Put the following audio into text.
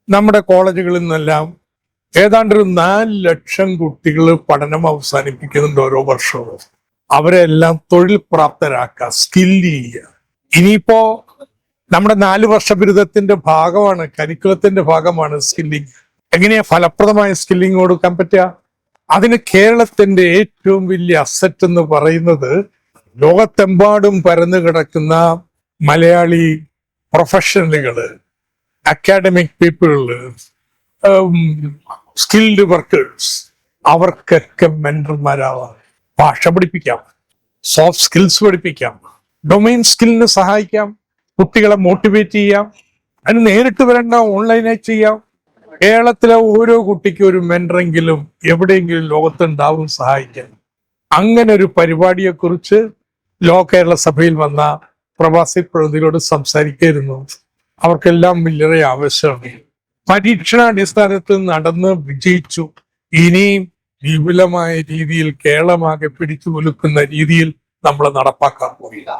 നമ്മുടെ കോളേജുകളിൽ നിന്നെല്ലാം ഏതാണ്ട് ഒരു 4 ലക്ഷം കുട്ടികൾ പഠനം അവസാനിപ്പിക്കുന്നുണ്ട് ഓരോ വർഷവും. അവരെല്ലാം തൊഴിൽ പ്രാപ്തരാക്കുക, സ്കില്ല് ചെയ്യുക. ഇനിയിപ്പോ നമ്മുടെ 4 വർഷ ബിരുദത്തിന്റെ ഭാഗമാണ്, കരിക്കുലത്തിന്റെ ഭാഗമാണ് സ്കില്ലിങ്. എങ്ങനെയാ ഫലപ്രദമായ സ്കില്ലിങ് കൊടുക്കാൻ പറ്റുക? അതിന് കേരളത്തിന്റെ ഏറ്റവും വലിയ അസറ്റ് എന്ന് പറയുന്നത് ലോകത്തെമ്പാടും പരന്നു കിടക്കുന്ന മലയാളി പ്രൊഫഷണലുകള്, അക്കാഡമിക് പീപ്പിള്, സ്കിൽഡ് വർക്കേഴ്സ്, അവർക്കൊക്കെ മെന്റർമാരാവാം. ഭാഷ പഠിപ്പിക്കാം, സോഫ്റ്റ് സ്കിൽസ് പഠിപ്പിക്കാം, ഡൊമൈൻ സ്കില്ലിന് സഹായിക്കാം, കുട്ടികളെ മോട്ടിവേറ്റ് ചെയ്യാം. അതിന് നേരിട്ട് വരേണ്ട, ഓൺലൈനായി ചെയ്യാം. കേരളത്തിലെ ഓരോ കുട്ടിക്കും ഒരു മെന്ററെങ്കിലും എവിടെയെങ്കിലും ലോകത്തുണ്ടാവും സഹായിക്കാൻ. അങ്ങനെ ഒരു പരിപാടിയെക്കുറിച്ച് കേരള സഭയിൽ വന്ന പ്രവാസി പ്രതിനിധികളോട് സംസാരിക്കായിരുന്നു. അവർക്കെല്ലാം വലിയ ആവശ്യമാണ്. പരീക്ഷണാടിസ്ഥാനത്തിൽ നടന്ന് വിജയിച്ചു. ഇനിയും വിപുലമായ രീതിയിൽ കേരളമാകെ പിടിച്ചു കുലുക്കുന്ന രീതിയിൽ നമ്മൾ നടപ്പാക്കാൻ പോയില്ല.